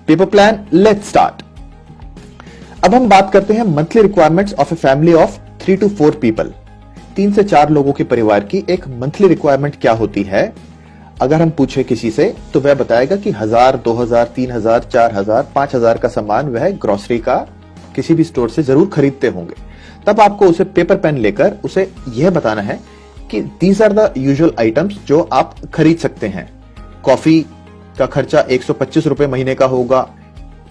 Paper plan, let's start. अब हम बात करते हैं monthly requirements of a family of 3 to 4 people. 3 से 4 लोगों के परिवार की एक मंथली रिक्वायरमेंट क्या होती है। अगर हम पूछे किसी से तो वह बताएगा कि 1000, 2000, 3000, 4000, 5000 का सामान वह ग्रोसरी का किसी भी स्टोर से जरूर खरीदते होंगे। तब आपको उसे पेपर पेन लेकर उसे यह बताना है कि these are the usual items जो आप खरीद सकते हैं। कॉफी का खर्चा 125 रुपए महीने का होगा,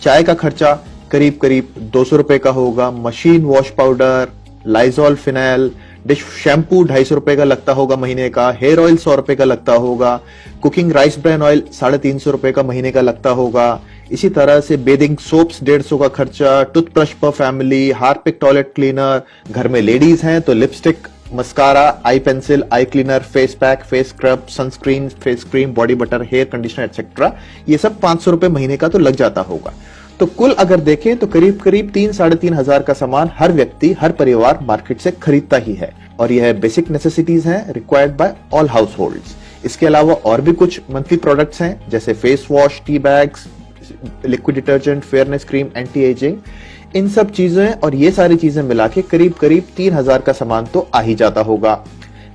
चाय का खर्चा करीब करीब 200 रुपए का होगा, machine wash powder, Lysol phenyl, dish shampoo 250 रुपए का लगता होगा महीने का, हेयर ऑयल 100 रुपए का लगता होगा, कुकिंग राइस ब्रान ऑयल 350 रुपए का महीने का लगता होगा। इसी तरह से बेदिंग सोप्स 150 का खर्चा, टूथब्रश पर फैमिली, हार्पिक टॉयलेट क्लीनर, घर में लेडीज हैं तो lipstick, mascara, eye pencil, eye cleaner, face pack, face scrub, sunscreen, face cream, body butter, hair conditioner etcetera, ये सब 500 रुपए महीने का तो लग जाता होगा। तो कुल अगर देखें तो करीब करीब 3-3.5 का सामान हर व्यक्ति, हर परिवार मार्केट से खरीदता ही है और यह बेसिक नेसेसिटीज हैं required by all households. इसके अलावा और भी कुछ मंथली प्रोडक्ट्स हैं जैसे face wash, tea bags, liquid detergent, fairness cream, anti ageing, इन सब चीजें और ये सारी चीजें मिला के करीब करीब 3000 का सामान तो आ ही जाता होगा।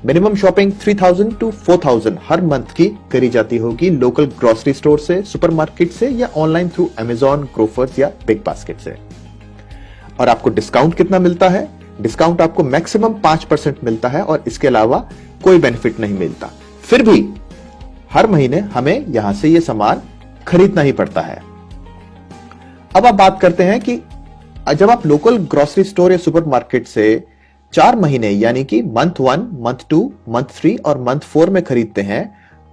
Minimum shopping 3000 to 4000 her month की करी जाती होगी लोकल ग्रोसरी स्टोर से, सुपरमार्केट से या ऑनलाइन थ्रू अमेजॉन, ग्रोफर्स या बिग बास्केट से। और आपको डिस्काउंट कितना मिलता है? डिस्काउंट आपको मैक्सिमम 5% मिलता है और इसके अलावा कोई बेनिफिट नहीं मिलता। फिर भी हर महीने हमें यहां से यह सामान खरीदना ही पड़ता है। अब आप बात करते हैं कि जब आप लोकल ग्रोसरी स्टोर या सुपरमार्केट से 4 महीने यानी कि मंथ 1, मंथ 2, मंथ 3 और मंथ 4 में खरीदते हैं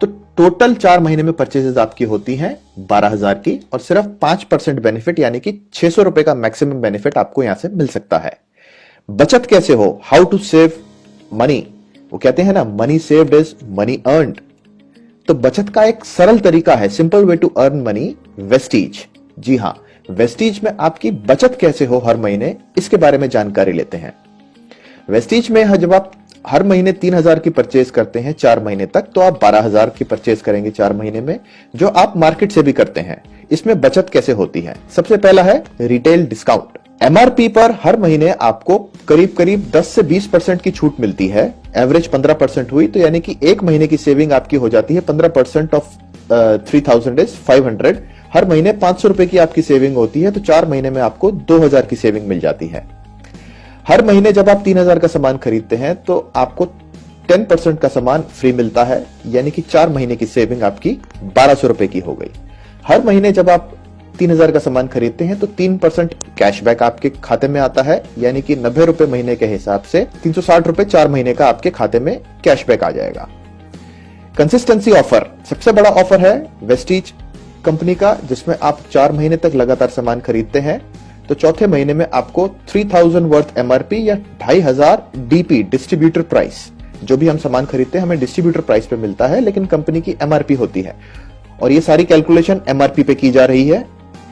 तो टोटल 4 महीने में परचेजेस आपकी होती हैं 12000 की और सिर्फ 5% बेनिफिट यानी कि 600 रुपए का मैक्सिमम बेनिफिट आपको यहां से मिल सकता है। बचत कैसे हो? How to save money. वो कहते हैं ना, money saved is money earned. तो बचत का एक सरल तरीका है, simple way to earn money, Vestige. जी हां, वेस्टीज में आपकी बचत कैसे हो हर महीने, इसके बारे में जानकारी लेते हैं। वेस्टीज में जब आप हर महीने 3000 की परचेज करते हैं 4 महीने तक, तो आप 12000 की परचेज करेंगे 4 महीने में, जो आप मार्केट से भी करते हैं। इसमें बचत कैसे होती है? सबसे पहला है रिटेल डिस्काउंट। एमआरपी पर हर महीने आपको करीब करीब 10 से 20% की छूट मिलती है। एवरेज 15% हुई तो यानी कि एक महीने की सेविंग आपकी हो जाती है। 15% ऑफ 3000 इज 500। हर महीने 500 रुपए की आपकी सेविंग होती है तो 4 महीने में आपको 2000 की सेविंग मिल जाती है। हर महीने जब आप 3000 का सामान खरीदते हैं तो आपको 10% का सामान फ्री मिलता है यानी कि 4 महीने की सेविंग आपकी 1200 रुपए की हो गई। हर महीने जब आप 3000 का सामान खरीदते हैं तो 3% कैशबैक आपके खाते में आता है यानी कि 90 रुपए महीने के हिसाब से 360 रुपए 4 महीने का आपके खाते में कैशबैक आ जाएगा। कंसिस्टेंसी ऑफर, सबसे बड़ा ऑफर है वेस्टीज कंपनी का, जिसमें आप 4 महीने तक लगातार सामान खरीदते हैं तो चौथे महीने में आपको 3000 वर्थ एमआरपी या 2500 डीपी, डिस्ट्रीब्यूटर प्राइस, जो भी हम सामान खरीदते हैं हमें डिस्ट्रीब्यूटर प्राइस पे मिलता है लेकिन कंपनी की एमआरपी होती है और ये सारी कैलकुलेशन एमआरपी पे की जा रही है।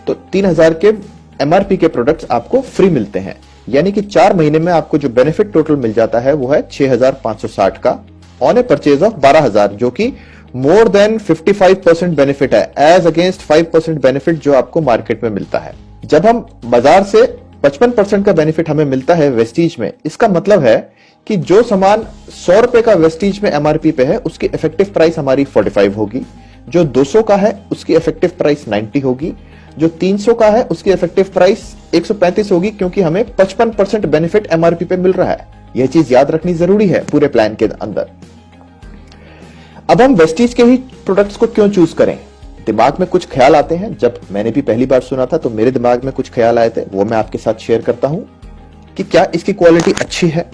तो 3000 के एमआरपी के प्रोडक्ट्स आपको फ्री मिलते हैं यानी कि 4 महीने में आपको जो बेनिफिट टोटल मिल जाता है वो है 6560 का ऑन ए परचेज ऑफ 12000, जो कि मोर देन 55% बेनिफिट है एज अगेंस्ट 5% बेनिफिट जो आपको मार्केट में मिलता है। जब हम बाजार से 55% का बेनिफिट हमें मिलता है वेस्टीज में, इसका मतलब है कि जो सामान 100 रुपए का वेस्टीज में एमआरपी पे है उसकी इफेक्टिव प्राइस हमारी 45 होगी, जो 200 का है उसकी इफेक्टिव प्राइस 90 होगी, जो 300 का है उसकी इफेक्टिव प्राइस 135 होगी, क्योंकि हमें 55% बेनिफिट एमआरपी पे मिल रहा है। यह चीज याद रखनी जरूरी है पूरे प्लान के अंदर। अब हम वेस्टीज के ही प्रोडक्ट्स को क्यों चूज करें? दिमाग में कुछ ख्याल आते हैं। जब मैंने भी पहली बार सुना था तो मेरे दिमाग में कुछ ख्याल आए थे, वो मैं आपके साथ शेयर करता हूं कि क्या इसकी क्वालिटी अच्छी है,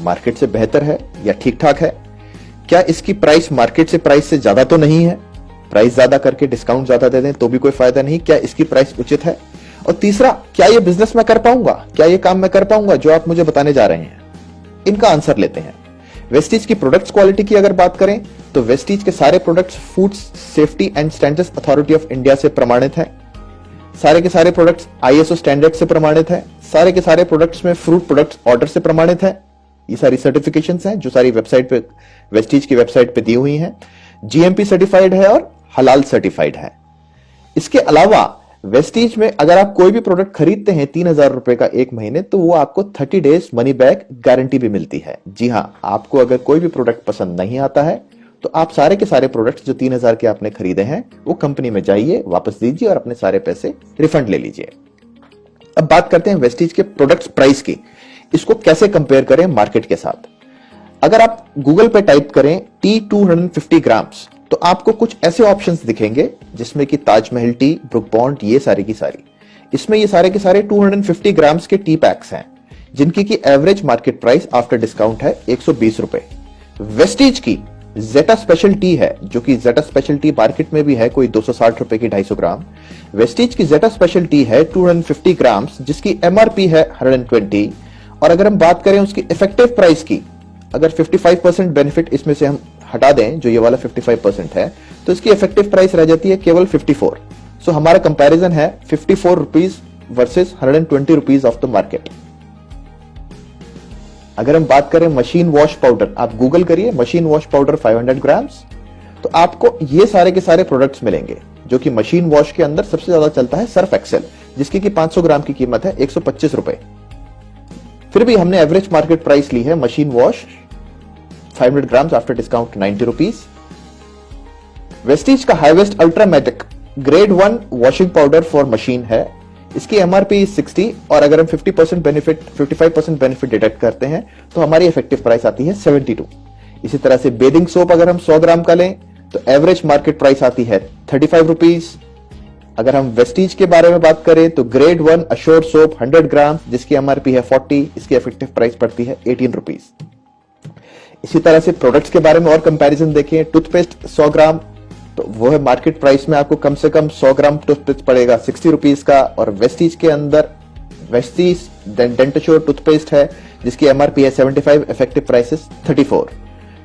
मार्केट से बेहतर है या ठीक ठाक है? क्या इसकी प्राइस मार्केट से प्राइस से ज्यादा तो नहीं है? प्राइस ज्यादा करके डिस्काउंट ज्यादा दे दें तो भी कोई फायदा नहीं। क्या इसकी प्राइस उचित है? और तीसरा, क्या ये बिजनेस मैं कर पाऊंगा, क्या ये काम मैं कर पाऊंगा जो आप मुझे बताने जा रहे हैं? इनका आंसर लेते हैं। वेस्टीज की प्रोडक्ट्स क्वालिटी की अगर बात करें तो वेस्टीज के सारे products food safety and standards authority of India से प्रमाणित हैं। सारे के सारे प्रोडक्ट्स आईएसओ स्टैंडर्ड से प्रमाणित हैं। सारे के सारे प्रोडक्ट्स में फ्रूट प्रोडक्ट्स ऑर्डर से प्रमाणित हैं। ये सारी सर्टिफिकेशंस हैं जो सारी वेबसाइट पे, वेस्टीज की वेबसाइट पे दी हुई हैं। जीएमपी सर्टिफाइड है और हलाल सर्टिफाइड है। इसके अलावा वेस्टीज में अगर आप कोई भी प्रोडक्ट खरीदते हैं 3,000 रुपए का एक महीने, तो वो आपको 30 डेज मनी बैक गारंटी भी मिलती है। जी हां, आपको अगर कोई भी प्रोडक्ट पसंद नहीं आता है तो आप सारे के सारे प्रोडक्ट्स जो 3,000 के आपने खरीदे हैं वो कंपनी में जाइए, वापस दीजिए और अपने सारे पैसे रिफंड ले लीजिए। अब बात करते हैं वेस्टीज के प्रोडक्ट्स प्राइस की। इसको कैसे कंपेयर करें मार्केट के साथ। अगर आप गूगल पे टाइप करें T250 ग्राम्स, तो आपको कुछ ऐसे ऑप्शंस दिखेंगे जिसमें कि ताजमहल टी, ब्रुक बॉन्ड, ये सारी की सारी। इसमें ये सारे के सारे 250 ग्राम्स के टी पैक्स हैं, जिनकी की average market price after discount है 120 रुपए। वेस्टीज की जेटा स्पेशल टी है, जो कि जेटा स्पेशल टी मार्केट में भी है कोई 260 रुपए की 250 ग्राम। वेस्टीज की जेटा स्पेशल टी है 250 ग्राम्स, जिसकी एमआरपी है 120। और अगर हम बात करें उसकी इफेक्टिव प्राइस की, अगर 55% बेनिफिट इसमें से हम हटा दें, जो ये वाला 55% है, तो इसकी इफेक्टिव प्राइस रह जाती है केवल 54। सो हमारा कंपैरिजन है 54 rupees versus 120 rupees of the market. अगर हम बात करें मशीन वॉश पाउडर, आप गूगल करिए मशीन वॉश पाउडर 500 ग्राम्स, तो आपको ये सारे के सारे प्रोडक्ट्स मिलेंगे। जो कि मशीन वॉश के अंदर सबसे ज्यादा चलता है सर्फ एक्सेल, जिसकी की 500 ग्राम की कीमत है 125 रुपए। फिर भी हमने एवरेज मार्केट प्राइस ली है machine wash 500 grams after discount 90 rupees. Vestige का हाईवेस्ट ultramatic grade 1 washing powder for machine है, इसकी एमआरपी 60, और अगर हम 55% बेनिफिट डिडक्ट करते हैं तो हमारी इफेक्टिव प्राइस आती है 72। इसी तरह से बेदिंग सोप अगर हम 100 ग्राम का लें तो एवरेज मार्केट प्राइस आती है 35 रुपीज। अगर हम वेस्टीज के बारे में बात करें तो ग्रेड 1 अश्योर सोप 100 ग्राम, जिसकी एमआरपी है 40, इसकी इफेक्टिव प्राइस पड़ती है 18 रुपीज। इसी तरह से प्रोडक्ट्स के बारे में और कंपैरिजन देखें, टूथपेस्ट 100 ग्राम, तो वो है मार्केट प्राइस में आपको कम से कम 100 ग्राम टूथपेस्ट पड़ेगा 60 रुपीज का। और वेस्टीज के अंदर वेस्टीज डेंटश्योर टूथपेस्ट है, जिसकी एमआरपी है 75, effective price 34।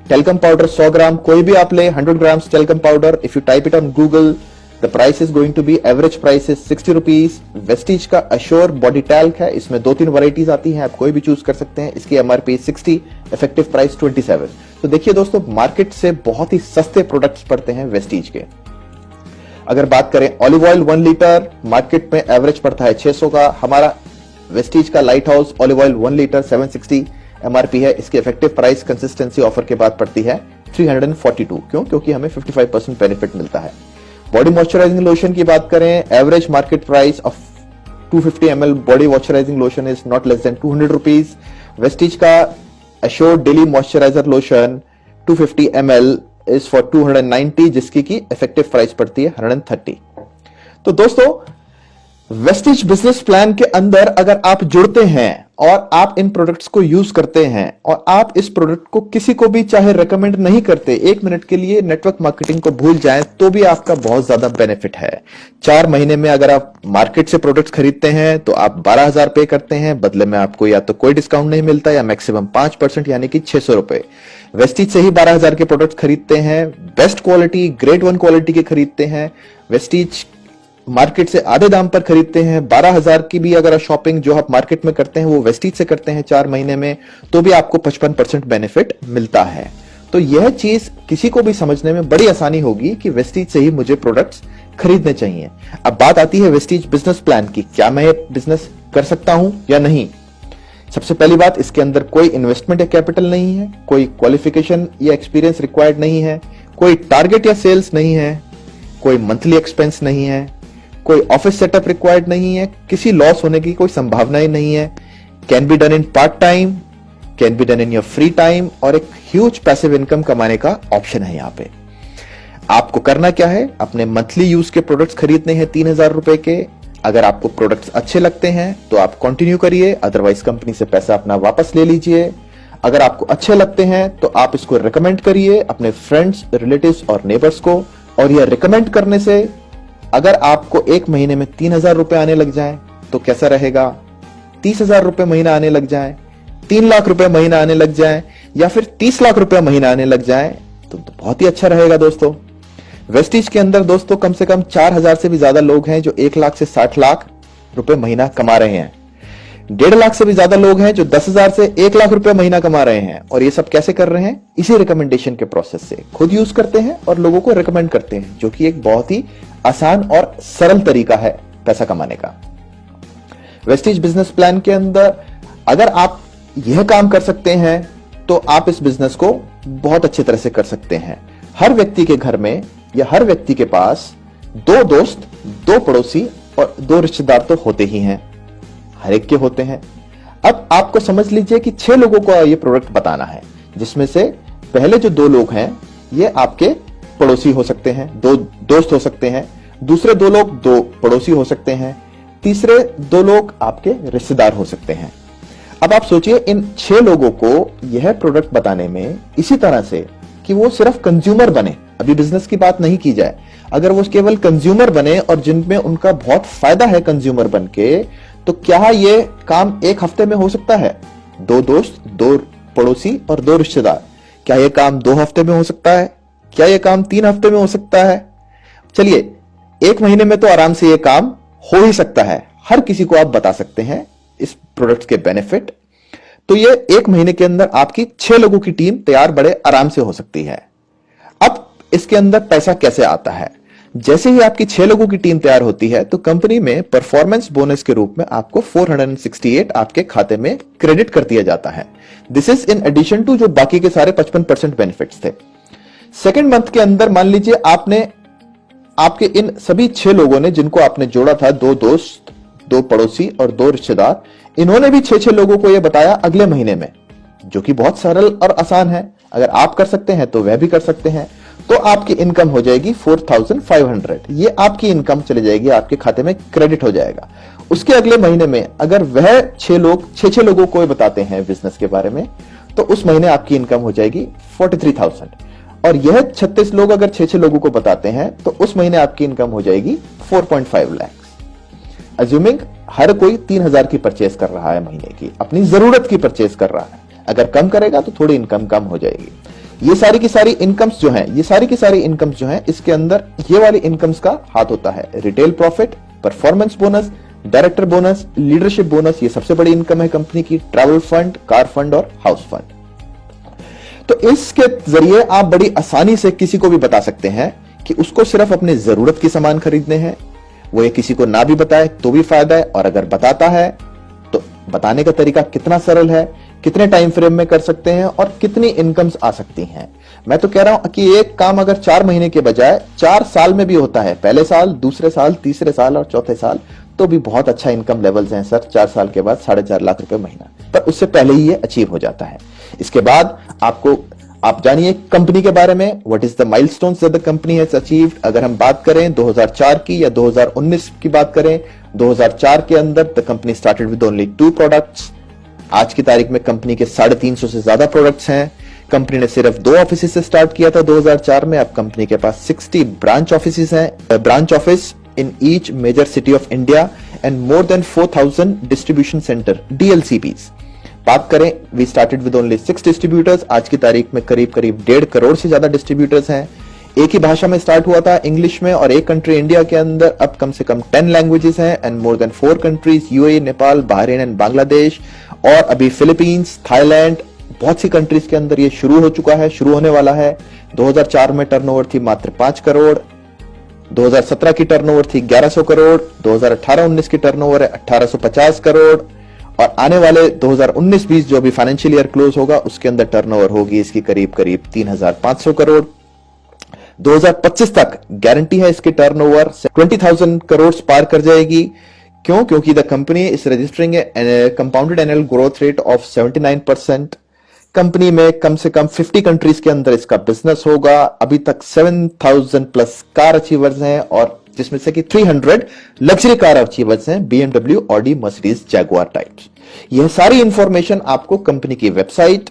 Talcum powder 100 gram, कोई भी आप ले 100 gram talcum powder, if you type it on Google the price is going to be average price is 60 rupees. Vestige का अश्योर बॉडी टैल्क है, इसमें 2-3 वैरायटीज आती हैं, आप कोई भी चूज कर सकते हैं, इसकी एमआरपी 60, इफेक्टिव प्राइस 27। तो देखिए दोस्तों, मार्केट से बहुत ही सस्ते प्रोडक्ट्स पड़ते हैं वेस्टीज के। अगर बात करें ऑलिव ऑयल 1 लीटर, मार्केट में एवरेज पड़ता है 600 का, हमारा वेस्टीज का light house olive oil 1 litre 760 MRP है, इसकी इफेक्टिव प्राइस कंसिस्टेंसी ऑफर के बाद पड़ती है 342। क्यों? क्योंकि हमें 55% बेनिफिट मिलता है। बॉडी मॉइस्चराइजिंग लोशन की बात करें, average market price of 250 ml body moisturising lotion is not less than 200 rupees. Vestige का assure daily moisturiser lotion 250 ml is for 290, जिसकी की इफेक्टिव प्राइस पड़ती है 130। तो दोस्तों, वेस्टीज बिजनेस प्लान के अंदर अगर आप जुड़ते हैं और आप इन प्रोडक्ट्स को यूज करते हैं और आप इस प्रोडक्ट को किसी को भी चाहे रेकमेंड नहीं करते, 1 मिनट के लिए नेटवर्क मार्केटिंग को भूल जाएं, तो भी आपका बहुत ज्यादा बेनिफिट है। 4 महीने में अगर आप मार्केट से प्रोडक्ट्स खरीदते हैं तो आप 12,000 पे करते हैं, बदले में आपको या तो कोई डिस्काउंट नहीं मिलता या मैक्सिमम 5% यानी कि 600 रुपए। वेस्टीज से ही 12,000 के प्रोडक्ट खरीदते हैं, बेस्ट क्वालिटी ग्रेड 1 क्वालिटी के खरीदते हैं। वेस्टीज मार्केट से आधे दाम पर खरीदते हैं। 12,000 की भी अगर शॉपिंग जो आप मार्केट में करते हैं वो वेस्टीज से करते हैं 4 महीने में, तो भी आपको 55% बेनिफिट मिलता है। तो यह चीज किसी को भी समझने में बड़ी आसानी होगी कि वेस्टीज से ही मुझे प्रोडक्ट्स खरीदने चाहिए। अब बात आती है वेस्टीज बिजनेस प्लान की, क्या मैं बिजनेस कर सकता हूं या नहीं। सबसे पहली बात, इसके अंदर कोई इन्वेस्टमेंट या कैपिटल नहीं है, कोई क्वालिफिकेशन या एक्सपीरियंस रिक्वायर्ड नहीं है, कोई टारगेट या सेल्स नहीं है, कोई मंथली एक्सपेंस नहीं है, कोई ऑफिस सेटअप रिक्वायर्ड नहीं है, किसी लॉस होने की कोई संभावना ही नहीं है। Can be done in part time, can be done in your free time, और एक ह्यूज पैसिव इनकम कमाने का ऑप्शन है। यहां पे आपको करना क्या है, अपने मंथली यूज के प्रोडक्ट्स खरीदने हैं 3,000 रुपए के। अगर आपको प्रोडक्ट्स अच्छे लगते हैं तो आप कंटिन्यू करिए, अदरवाइज कंपनी से पैसा अपना वापस ले लीजिए। अगर आपको अच्छे लगते हैं तो आप इसको रिकमेंड करिए अपने फ्रेंड्स, रिलेटिव्स और नेबर्स को। और यह रिकमेंड करने से अगर आपको 1 महीने में 3,000 रुपए आने लग जाएं तो कैसा रहेगा, 30,000 रुपए महीना आने लग जाएं, 3 लाख रुपए महीना आने लग जाएं, या फिर 30 लाख रुपए महीना आने लग जाएं, तो बहुत ही अच्छा रहेगा दोस्तों। वेस्टीज के अंदर दोस्तों कम से कम 4,000 से भी ज्यादा लोग हैं जो 1 लाख से 60 लाख रुपए महीना कमा रहे हैं। 1.5 लाख से भी ज्यादा लोग हैं जो 10,000 से 1 लाख रुपए महीना कमा रहे हैं। और ये सब कैसे कर रहे हैं, इसी रिकमेंडेशन के प्रोसेस से खुद यूज करते हैं और लोगों को रिकमेंड करते हैं, जो कि एक बहुत ही आसान और सरल तरीका है पैसा कमाने का। वेस्टीज बिजनेस प्लान के अंदर अगर आप यह काम कर सकते हैं तो आप इस बिजनेस को बहुत अच्छी तरह से कर सकते हैं। हर व्यक्ति के घर में या हर व्यक्ति के पास 2 दोस्त, 2 पड़ोसी और 2 रिश्तेदार तो होते ही हैं, हर एक के होते हैं। अब आपको समझ लीजिए कि 6 लोगों को यह प्रोडक्ट बताना है, जिसमें से पहले जो 2 लोग हैं ये आपके पड़ोसी हो सकते हैं, 2 दोस्त हो सकते हैं, दूसरे 2 लोग 2 पड़ोसी हो सकते हैं, तीसरे 2 लोग आपके रिश्तेदार हो सकते हैं। अब आप सोचिए इन 6 लोगों को यह प्रोडक्ट बताने में इसी तरह से कि वो सिर्फ कंज्यूमर बने, अभी बिजनेस की बात नहीं की जाए, अगर वो केवल कंज्यूमर बने और जिनमें उनका बहुत फायदा है कंज्यूमर बन के, तो क्या ये काम 1 हफ्ते में हो सकता है? 2 दोस्त, 2 पड़ोसी और 2 रिश्तेदार, क्या यह काम 2 हफ्ते में हो सकता है? क्या यह काम 3 हफ्ते में हो सकता है? चलिए 1 महीने में तो आराम से यह काम हो ही सकता है। हर किसी को आप बता सकते हैं इस प्रोडक्ट के बेनिफिट। तो ये 1 महीने के अंदर आपकी 6 लोगों की टीम तैयार बड़े आराम से हो सकती है। अब इसके अंदर पैसा कैसे आता है? जैसे ही आपकी 6 लोगों की टीम तैयार होती है तो कंपनी में परफॉर्मेंस बोनस के रूप में आपको 468 आपके खाते में क्रेडिट कर दिया जाता है। This is in addition to जो बाकी के सारे 55% बेनिफिट्स थे। सेकेंड मंथ के अंदर मान लीजिए आपके इन सभी 6 लोगों ने, जिनको आपने जोड़ा था, 2 दोस्त, 2 पड़ोसी और 2 रिश्तेदार, इन्होंने भी 6 लोगों को यह बताया अगले महीने में, जो कि बहुत सरल और आसान है। अगर आप कर सकते हैं तो वह भी कर सकते हैं। तो आपकी इनकम हो जाएगी 4500। ये आपकी इनकम चली जाएगी, आपके खाते में क्रेडिट हो जाएगा। उसके अगले महीने में अगर वह 6 लोगों को बताते हैं बिजनेस के बारे में, तो उस महीने आपकी इनकम हो जाएगी 43,000। और यह 36 लोग अगर 6 लोगों को बताते हैं तो उस महीने आपकी इनकम हो जाएगी 4.5 लाख। अज्यूमिंग हर कोई 3,000 की परचेज कर रहा है महीने की, अपनी जरूरत की परचेज कर रहा है। अगर कम करेगा तो थोड़ी इनकम कम हो जाएगी। ये सारी की सारी इनकम्स जो हैं, इसके अंदर ये वाली इनकम्स का हाथ होता है। Retail profit, performance bonus, director bonus, leadership bonus, ये सबसे बड़ी इनकम है कंपनी की। ट्रैवल फंड, कार फंड और हाउस फंड। तो इसके जरिए आप बड़ी आसानी से किसी को भी बता सकते हैं कि उसको सिर्फ अपने जरूरत के सामान खरीदने हैं। वो ये किसी को ना भी बताए तो भी फायदा है, और अगर बताता है तो बताने का तरीका कितना सरल है, कितने टाइम फ्रेम में कर सकते हैं और कितनी इनकम्स आ सकती हैं। मैं तो कह रहा हूं कि एक काम अगर 4 महीने के बजाय 4 साल में भी होता है, पहले साल, दूसरे साल, तीसरे साल और चौथे साल, तो भी बहुत अच्छा इनकम लेवल्स हैं सर। 4 साल के बाद 4.5 लाख रुपए महीना, पर उससे पहले ही ये अचीव हो जाता है। इसके बाद आप जानिए कंपनी के बारे में, what is the milestones that the company has achieved. अगर हम बात करें 2004 की या 2019 की बात करें, 2004 के अंदर the company started with only 2 products. आज की तारीख में कंपनी के 350 से ज्यादा प्रोडक्ट्स हैं। कंपनी ने सिर्फ 2 ऑफिस से स्टार्ट किया था 2004 में। अब कंपनी के पास 60 ब्रांच ऑफिस हैं, branch office in each major city of India and more than 4,000 distribution centre, DLCPs। बात करें, we started with only 6 distributors. आज की तारीख में करीब 1.5 करोड़ से ज्यादा डिस्ट्रीब्यूटर्स हैं। एक ही भाषा में स्टार्ट हुआ था, इंग्लिश में, और एक कंट्री इंडिया के अंदर अब कम से कम 10 लैंग्वेजेस हैं and more then 4 countries, UAE, Nepal, Bahrain and Bangladesh, और अभी फिलीपींस, थाईलैंड, बहुत सी कंट्रीज के अंदर ये शुरू हो चुका है, शुरू होने वाला है। 2004 में टर्नओवर थी मात्र 5 करोड़, 2017 की टर्नओवर थी 1100 करोड़, 2018-19 की टर्नओवर है 1850 करोड़, और आने वाले 2019-20 जो भी फाइनेंशियल ईयर क्लोज होगा उसके अंदर टर्नओवर होगी इसकी करीब 3,500 करोड़। 2025 तक गारंटी है इसकी टर्नओवर 20,000 करोड़ पार कर जाएगी। क्यों? क्योंकि the company is registering A compounded annual growth rate of 79%। Company में कम से कम 50 कंट्रीज के अंदर इसका बिजनेस होगा। अभी तक 7,000 प्लस कार अचीवर्स हैं, और जिसमें से कि 300 लग्जरी कार अचीवर्स हैं, BMW, Audi, Mercedes, Jaguar types. यह सारी इंफॉर्मेशन आपको कंपनी की वेबसाइट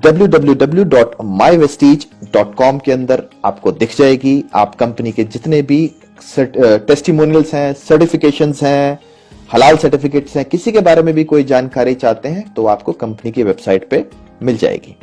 www.mywestige.com के अंदर आपको दिख जाएगी। आप कंपनी के जितने भी टेस्टिमोनियल्स हैं, सर्टिफिकेशंस हैं, हलाल सर्टिफिकेट्स हैं, किसी के बारे में भी कोई जानकारी चाहते हैं तो आपको कंपनी की वेबसाइट पे मिल जाएगी।